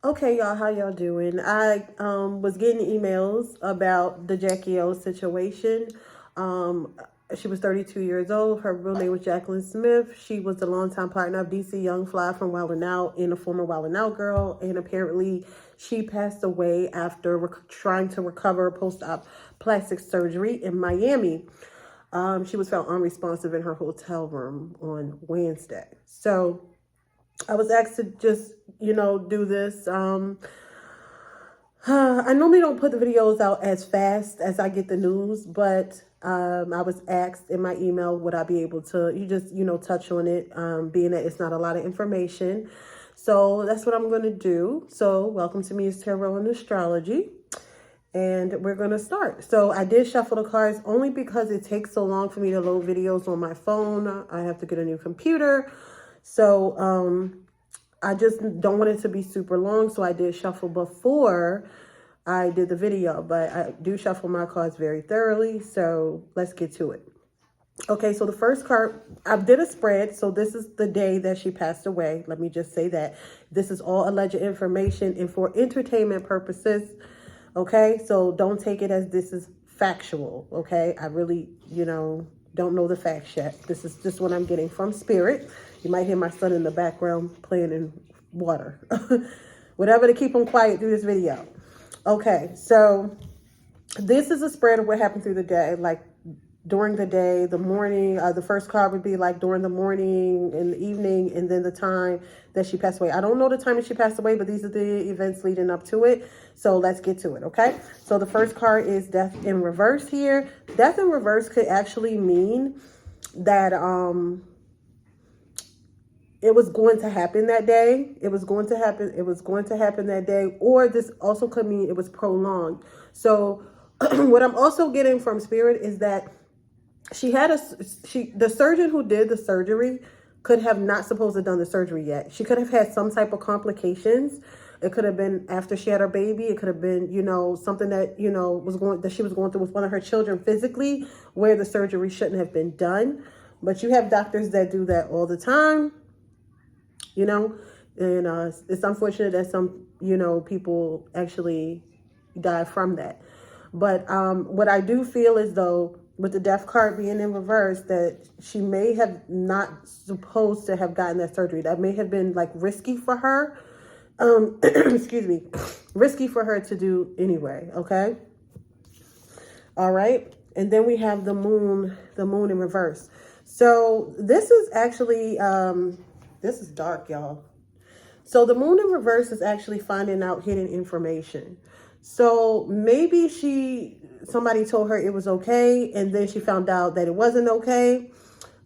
Okay, y'all, how y'all doing? I was getting emails about the Jacky Oh situation. Um, she was 32 years old. Her real name was Jacqueline Smith. She was the longtime partner of DC Young Fly from Wild 'N Out and a former Wild 'N Out girl. And apparently, she passed away after trying to recover post-op plastic surgery in Miami. She was found unresponsive in her hotel room on Wednesday. So I was asked to just, do this. I normally don't put the videos out as fast as I get the news, but I was asked in my email, would I be able to, touch on it, being that it's not a lot of information. So that's what I'm going to do. So welcome to Miatarotandastrology. And we're going to start. So I did shuffle the cards only because it takes so long for me to load videos on my phone. I have to get a new computer. So I just don't want it to be super long. So I did shuffle before I did the video, but I do shuffle my cards very thoroughly. So let's get to it. Okay, so the first card, I did a spread. So this is the day that she passed away. Let me just say that. This is all alleged information and for entertainment purposes. Okay, so don't take it as this is factual. Okay, I really, don't know the facts yet. This is just what I'm getting from spirit. You might hear my son in the background playing in water. Whatever to keep him quiet through this video. Okay, so this is a spread of what happened through the day. Like during the day, the morning, the first card would be like during the morning and the evening, and then the time that she passed away. I don't know the time that she passed away, but these are the events leading up to it. So let's get to it, okay? So the first card is death in reverse here. Death in reverse could actually mean that it was going to happen that day. It was going to happen. It was going to happen that day. Or this also could mean it was prolonged. So what I'm also getting from spirit is that the surgeon who did the surgery could have not supposed to have done the surgery yet. She could have had some type of complications. It could have been after she had her baby. It could have been, something that, that she was going through with one of her children physically, where the surgery shouldn't have been done. But you have doctors that do that all the time, and it's unfortunate that some, people actually die from that. But what I do feel is though, with the death card being in reverse, that she may have not supposed to have gotten that surgery. That may have been like risky for her. Excuse me, risky for her to do anyway. Okay. All right. And then we have the moon in reverse. So this is actually, this is dark, y'all. So the moon in reverse is actually finding out hidden information. So maybe somebody told her it was okay, and then she found out that it wasn't okay.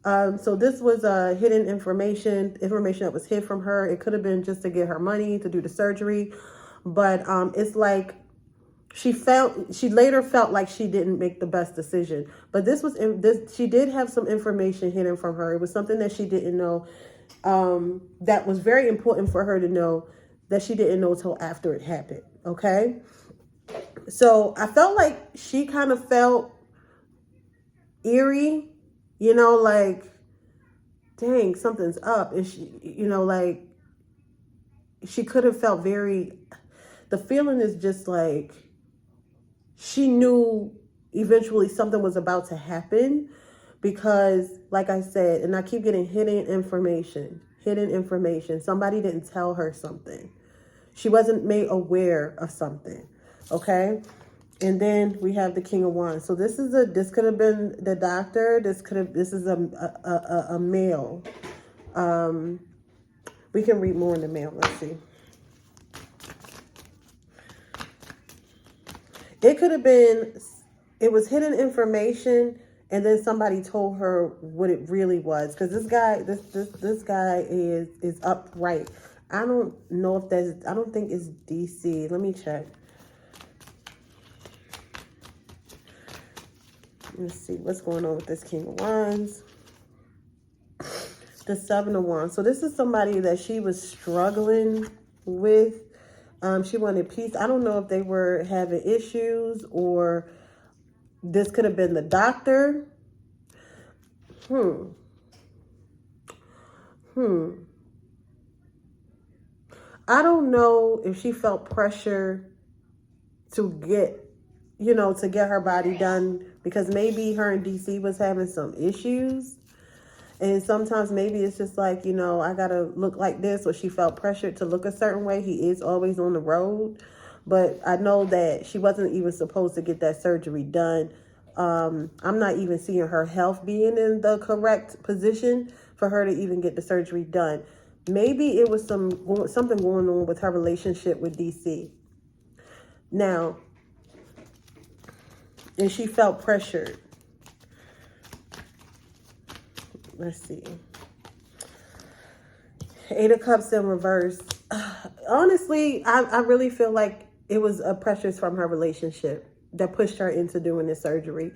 So this was hidden information that was hid from her. It could have been just to get her money to do the surgery, but it's like she later felt like she didn't make the best decision. But she did have some information hidden from her. It was something that she didn't know. That was very important for her to know, that she didn't know till after it happened. Okay. So I felt like she kind of felt eerie, like, dang, something's up. And she, like, she could have felt the feeling is just like, she knew eventually something was about to happen, because like I said, and I keep getting hidden information. Somebody didn't tell her something. She wasn't made aware of something. Okay. And then we have the King of Wands. So this could have been the doctor. This is a male. We can read more in the mail. Let's see. It could have been, it was hidden information, and then somebody told her what it really was. Because this guy is upright. I don't know if I don't think it's DC. Let me check. Let's see what's going on with this King of Wands. The Seven of Wands. So this is somebody that she was struggling with. She wanted peace. I don't know if they were having issues, or this could have been the doctor. I don't know if she felt pressure to get, you know, to get her body done, because maybe her and DC was having some issues. And sometimes maybe it's just like, you know, I gotta look like this, or she felt pressured to look a certain way. He is always on the road. But I know that she wasn't even supposed to get that surgery done. I'm not even seeing her health being in the correct position for her to even get the surgery done. Maybe it was something going on with her relationship with DC. Now, and she felt pressured. Let's see. 8 of Cups in reverse. Honestly, I really feel like it was a pressures from her relationship that pushed her into doing this surgery.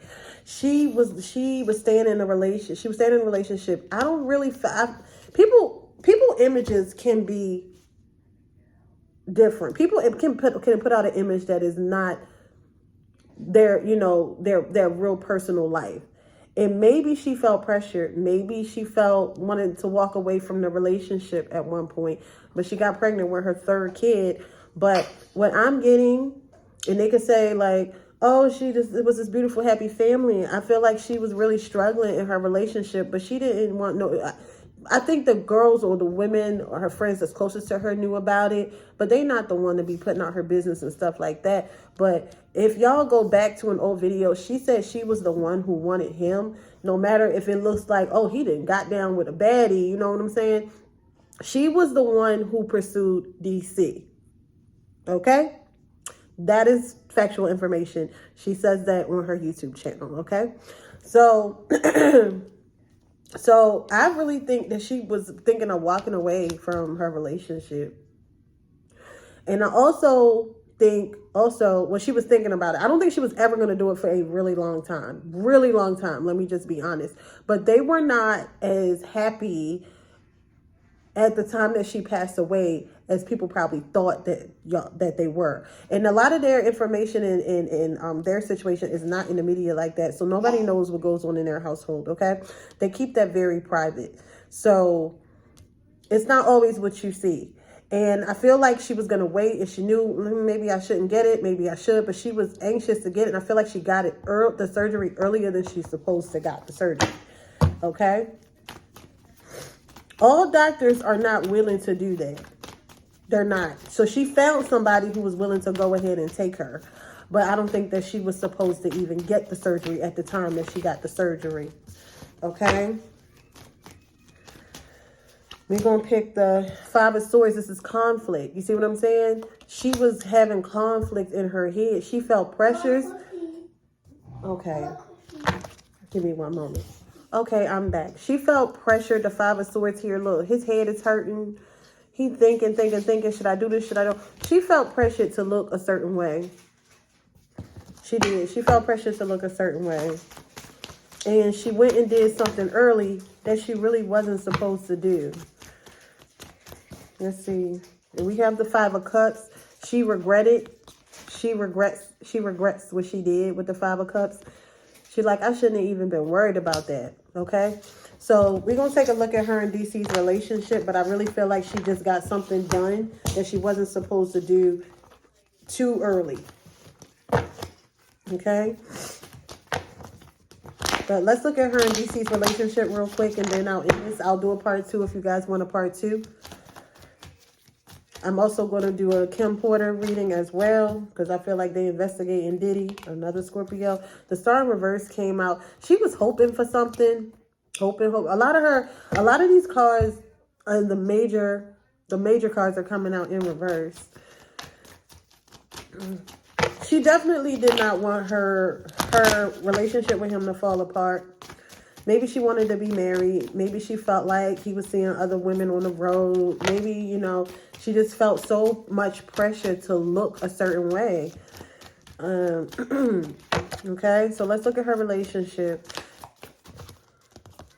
She was staying in a relationship. She was staying in a relationship. I don't really people images can be different. People can put out an image that is not their, you know, their real personal life. And maybe she felt pressured. Maybe she wanted to walk away from the relationship at one point, but she got pregnant with her 3rd kid. But what I'm getting, and they could say like, oh, it was this beautiful, happy family. I feel like she was really struggling in her relationship, but she didn't want I think the girls or the women or her friends that's closest to her knew about it, but they not the one to be putting out her business and stuff like that. But if y'all go back to an old video, she said she was the one who wanted him, no matter if it looks like, oh, he didn't got down with a baddie, you know what I'm saying? She was the one who pursued DC. Okay? That is factual information. She says that on her YouTube channel, okay? So so I really think that she was thinking of walking away from her relationship. And I also think, when she was thinking about it, I don't think she was ever going to do it for a really long time. Really long time. Let me just be honest. But they were not as happy at the time that she passed away as people probably thought that they were. And a lot of their information in their situation is not in the media like that. So nobody knows what goes on in their household, okay? They keep that very private. So it's not always what you see. And I feel like she was going to wait, and she knew maybe I shouldn't get it, maybe I should, but she was anxious to get it. And I feel like she got it the surgery earlier than she's supposed to got the surgery, okay? All doctors are not willing to do that. They're not. So she found somebody who was willing to go ahead and take her. But I don't think that she was supposed to even get the surgery at the time that she got the surgery. Okay? We're going to pick the 5 of Swords. This is conflict. You see what I'm saying? She was having conflict in her head. She felt pressures. Okay. Give me one moment. Okay, I'm back. She felt pressured. The 5 of Swords here. Look, his head is hurting. He thinking. Should I do this? Should I don't? She felt pressured to look a certain way. She did. She felt pressured to look a certain way. And she went and did something early that she really wasn't supposed to do. Let's see. And we have the 5 of Cups. She regretted. She regrets what she did with the 5 of Cups. She's like, I shouldn't have even been worried about that. Okay? So we're going to take a look at her and DC's relationship, but I really feel like she just got something done that she wasn't supposed to do too early. Okay? But let's look at her and DC's relationship real quick, and then I'll do a part 2 if you guys want a part 2. I'm also going to do a Kim Porter reading as well, because I feel like they investigating Diddy, another Scorpio. The Star in reverse came out. She was hoping for something. Hope. A lot of these cards, the major cards are coming out in reverse. She definitely did not want her relationship with him to fall apart. Maybe she wanted to be married. Maybe she felt like he was seeing other women on the road. Maybe, you know, she just felt so much pressure to look a certain way. Okay, so let's look at her relationship.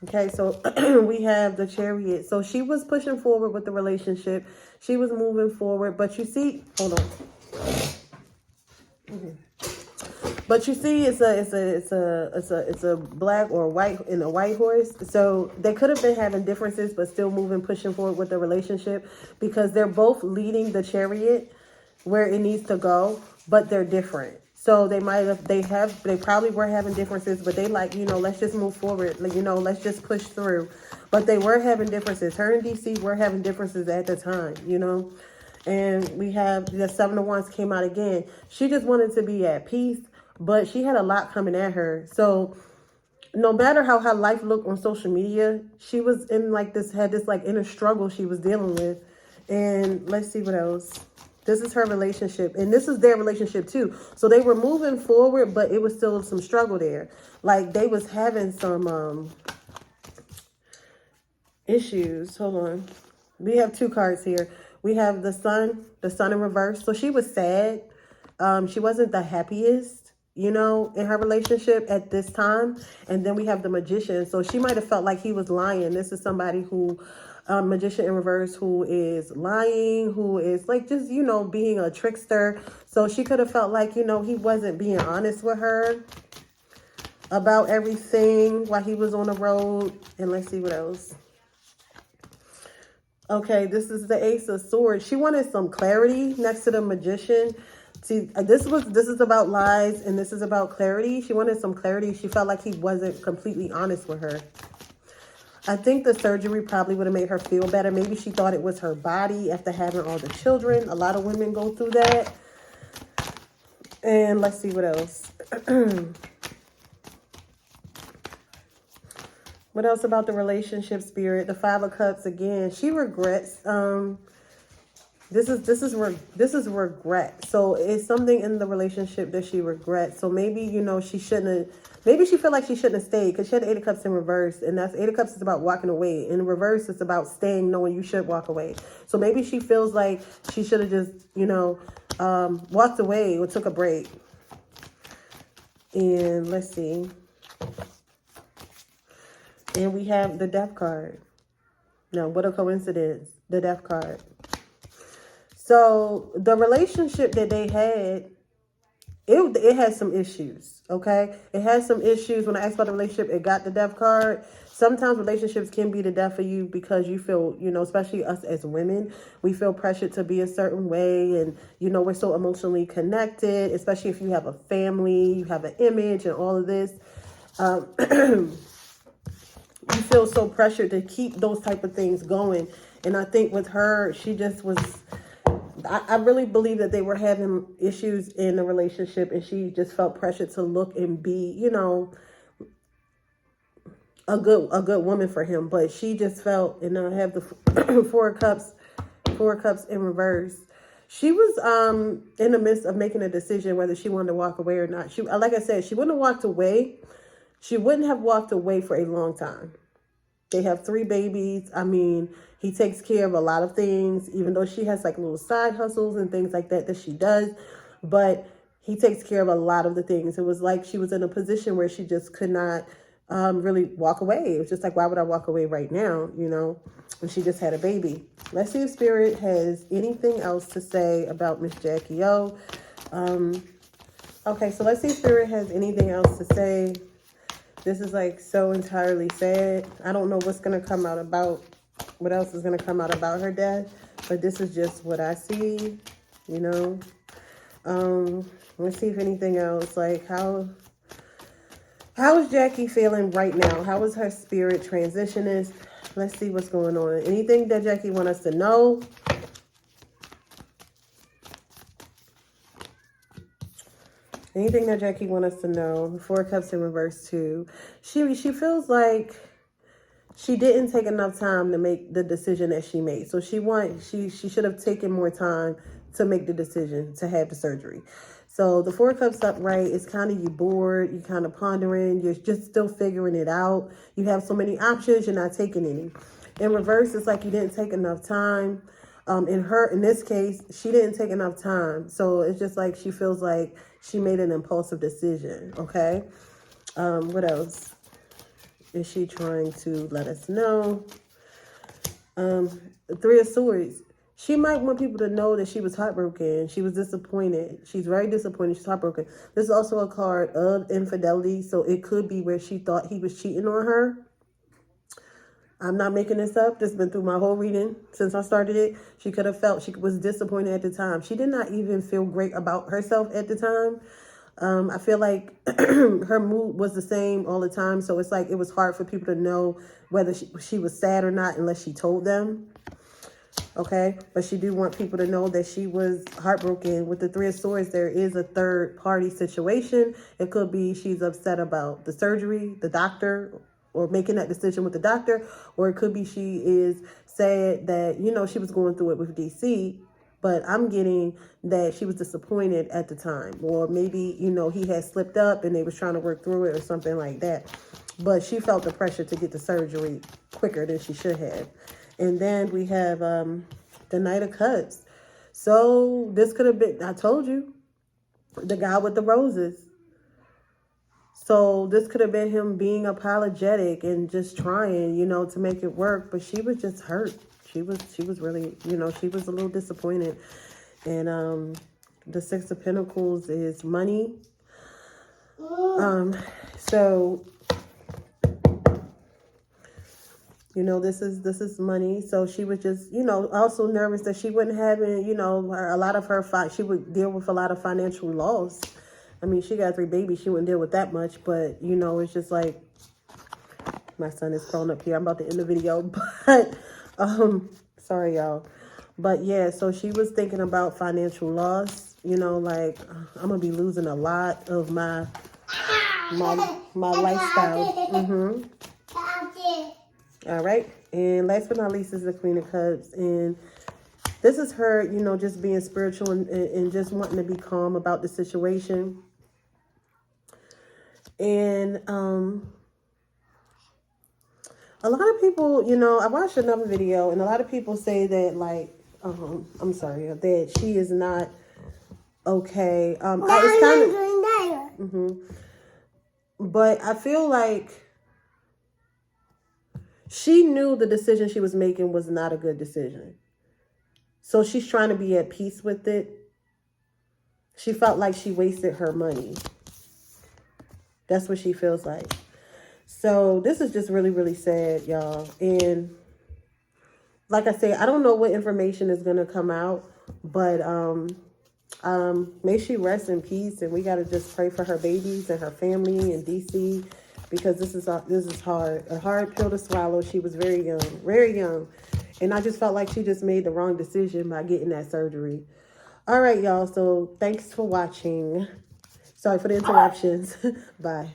Okay, so we have the Chariot. So she was pushing forward with the relationship. She was moving forward. But you see, hold on. But you see, it's a black or white in a white horse. So they could have been having differences, but still moving, pushing forward with the relationship, because they're both leading the chariot where it needs to go, but they're different. So they probably were having differences, but they like, let's just move forward. Like, let's just push through. But they were having differences. Her and DC were having differences at the time, And we have the Seven of Wands came out again. She just wanted to be at peace, but she had a lot coming at her. So no matter how her life looked on social media, she was in had this inner struggle she was dealing with. And let's see what else. This is her relationship, and this is their relationship too. So they were moving forward, but it was still some struggle there. Like they was having some issues. Hold on. We have two cards here. We have the sun in reverse. So she was sad. She wasn't the happiest, in her relationship at this time. And then we have the magician. So she might have felt like he was lying. This is somebody who, magician in reverse, who is lying, who is just, being a trickster. So she could have felt like, he wasn't being honest with her about everything while he was on the road. And let's see what else. Okay, this is the Ace of Swords. She wanted some clarity next to the magician. See, this is about lies, and this is about clarity. She wanted some clarity. She felt like he wasn't completely honest with her. I think the surgery probably would have made her feel better. Maybe she thought it was her body after having all the children. A lot of women go through that. And let's see what else. What else about the relationship, Spirit? The Five of Cups again. She regrets. This is regret. So it's something in the relationship that she regrets. So maybe, she shouldn't have. Maybe she felt like she shouldn't have stayed because she had the Eight of Cups in reverse. And that's Eight of Cups is about walking away. In reverse, it's about staying, knowing you should walk away. So maybe she feels like she should have just, walked away or took a break. And let's see. And we have the Death card. Now, what a coincidence. The Death card. So the relationship that they had, it had some issues, okay? It has some issues. When I asked about the relationship, it got the Death card. Sometimes relationships can be the death for you because you feel, especially us as women, we feel pressured to be a certain way. And, we're so emotionally connected, especially if you have a family, you have an image and all of this. You feel so pressured to keep those type of things going. And I think with her, she just was... I really believe that they were having issues in the relationship, and she just felt pressured to look and be, a good woman for him. But she just felt, and I have the Four of Cups in reverse. She was in the midst of making a decision whether she wanted to walk away or not. She, like I said, she wouldn't have walked away. She wouldn't have walked away for a long time. They have 3 babies. I mean, he takes care of a lot of things, even though she has little side hustles and things like that she does. But he takes care of a lot of the things. It was like she was in a position where she just could not really walk away. It was just like, why would I walk away right now, when she just had a baby? Let's see if Spirit has anything else to say about Miss Jacky Oh. Okay, so let's see if Spirit has anything else to say. This is so entirely sad. I don't know what's going to come out about, what else is going to come out about her death. But this is just what I see, Let's see if anything else, how is Jacky feeling right now? How is her spirit transitioning? Let's see what's going on. Anything that Jacky wants us to know? Anything that Jacky wants us to know? 4 of Cups in reverse too. She feels like she didn't take enough time to make the decision that she made. So she should have taken more time to make the decision to have the surgery. So the 4 of Cups upright is kind of you bored, you kind of pondering, you're just still figuring it out. You have so many options, you're not taking any. In reverse, it's like you didn't take enough time. In this case, she didn't take enough time. So it's just like she feels like she made an impulsive decision, okay? What else is she trying to let us know? 3 of Swords. She might want people to know that she was heartbroken. She was disappointed. She's very disappointed. She's heartbroken. This is also a card of infidelity. So it could be where she thought he was cheating on her. I'm not making this up. This has been through my whole reading since I started it. She could have felt she was disappointed at the time. She did not even feel great about herself at the time. I feel like her mood was the same all the time. So it's like it was hard for people to know whether she was sad or not unless she told them. Okay, but she do want people to know that she was heartbroken. With the Three of Swords, there is a third party situation. It could be she's upset about the surgery, the doctor, or making that decision with the doctor, or it could be she is sad that, you know, she was going through it with DC, but I'm getting that she was disappointed at the time, or maybe, you know, he had slipped up and they was trying to work through it or something like that, but she felt the pressure to get the surgery quicker than she should have. And then we have the Knight of Cups. So this could have been, I told you, the guy with the roses. So this could have been him being apologetic and just trying, you know, to make it work. But she was just hurt. She was really, you know, she was a little disappointed. And the Six of Pentacles is money. So, you know, this is money. So she was just, you know, also nervous that she wouldn't have, you know, a lot of her, she would deal with a lot of financial loss. I mean, she got 3 babies. She wouldn't deal with that much. But, you know, it's just like, my son is crawling up here. I'm about to end the video. But, sorry, y'all. But, yeah, so she was thinking about financial loss. You know, like, I'm going to be losing a lot of my lifestyle. All right. And last but not least is the Queen of Cups. And this is her, you know, just being spiritual and just wanting to be calm about the situation. And a lot of people, you know, I watched another video and a lot of people say that, like, I'm sorry, that she is not okay. It's kind of, but I feel like she knew the decision she was making was not a good decision. So she's trying to be at peace with it. She felt like she wasted her money. That's what she feels like. So this is just really, really sad, y'all. And like I say, I don't know what information is going to come out. But may she rest in peace. And we got to just pray for her babies and her family in DC. Because this is hard. A hard pill to swallow. She was very young. Very young. And I just felt like she just made the wrong decision by getting that surgery. All right, y'all. So thanks for watching. Sorry for the interruptions. Bye.